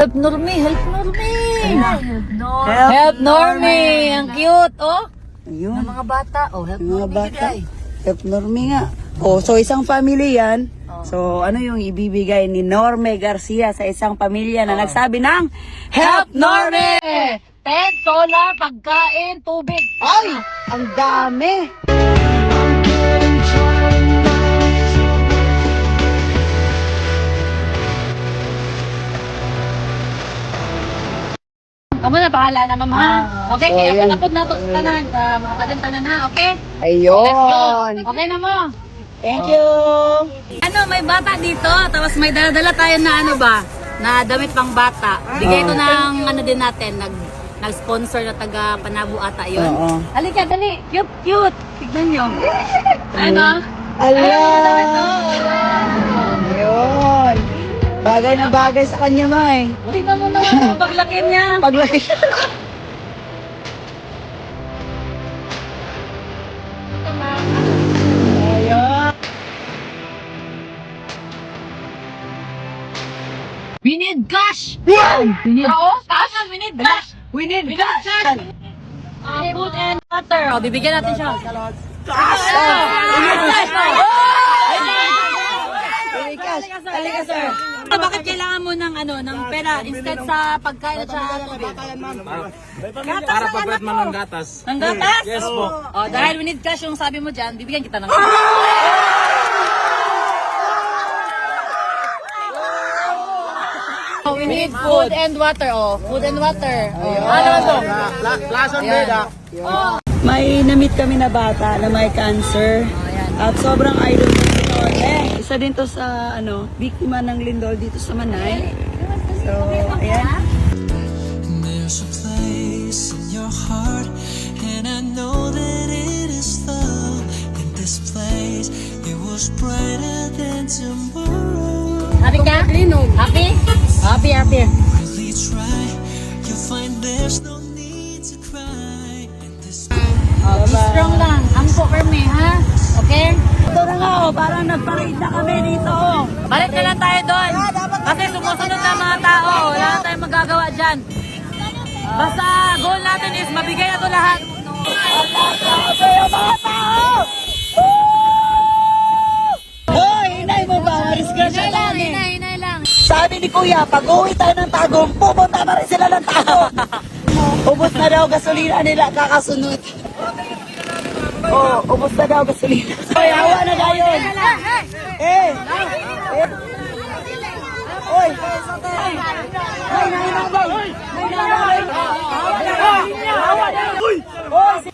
Help Normie, help Normie. Help Help Normie. Ang cute, oh. Ayun. Ng mga bata. Oh, help Yung mga Normie. bata. Gagay. Help Normie nga. Oh, so isang family yan. So ano yung ibibigay ni Norme Garcia sa isang pamilya na nagsabi ng Help Norme! Tent, solar, pagkain, tubig. Ay! Ang dami! Kamu na, bahala na, mama. Okay, so kaya yan. kapag nato sa tanan, mga tanan na, okay? Ayun! Okay na mo. Thank you! Ano, may bata dito, tapos may dala-dala tayo na ano ba, na damit pang bata. Bigay ko ng ano din natin, nag-sponsor na taga Panabu ata yun. Oo. Halika, dali. Cute, cute. Tignan nyo. Ano? Ala! Ayun! Bagay na bagay sa kanya, May. Tignan mo naman ang paglaki niya. Paglaki. Ayun! We need cash! We need cash! We need cash! We need cash! Food and water. Oh, bibigyan natin siya. cash! We need cash! Cash! Halika, sir. Bakit kailangan mo ng ano, ng pera instead sa pagkain at sa tubig? Para pagpapit man ng gatas. Ng gatas? Yes po. Oh, dahil we need cash yung sabi mo dyan, bibigyan kita ng Oh, we need food and water. Oh, food and water. Oh, ano ba to? Plus on beda. May namit kami na bata na may cancer. At sobrang idol ko si Norme. Isa din to sa biktima ng lindol dito sa Manay. So, ayan. There's a place in your heart, and I know that it is love. In this place, it was brighter than tomorrow. Happy ka? Happy? Happy, happy. Really try, you'll find there's no need to cry. In this Be strong lang. Angko kami, ha? Okay? Ito na nga, parang nagparade na kami dito. Balik na lang tayo doon. Kasi sumusunod na mga tao. Wala na tayong magagawa dyan. Basta goal natin is mabigay na ito lahat. Hoy, hinay mo ba? Marisgrasya Hinay lang, namin. hinay lang. Sabi ni Kuya, pag uwi tayo ng Tagum, pupunta pa rin sila ng Tagum. Ubus na daw gasolina nila, kakasunod. Oh, ubus na daw gasolina. Hoy, hawa na tayo. Eh! Hoy!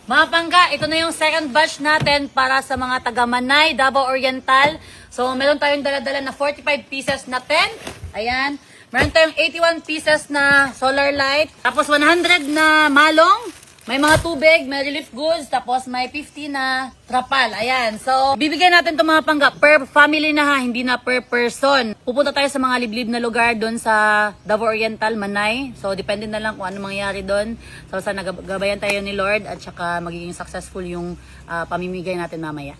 Mga pangga, ito na yung second batch natin para sa mga taga Manay, Davao Oriental. So, meron tayong dala-dala na 45 pieces na tent. Ayan. Meron tayong 81 pieces na solar light. Tapos 100 na malong. May mga tubig, may relief goods, tapos may 50 na trapal. Ayan. So, bibigyan natin itong mga pangga per family na ha, hindi na per person. Pupunta tayo sa mga liblib na lugar doon sa Davao Oriental, Manay. So, depende na lang kung ano mangyayari doon. So, sana gabayan tayo ni Lord at saka magiging successful yung pamimigay natin mamaya.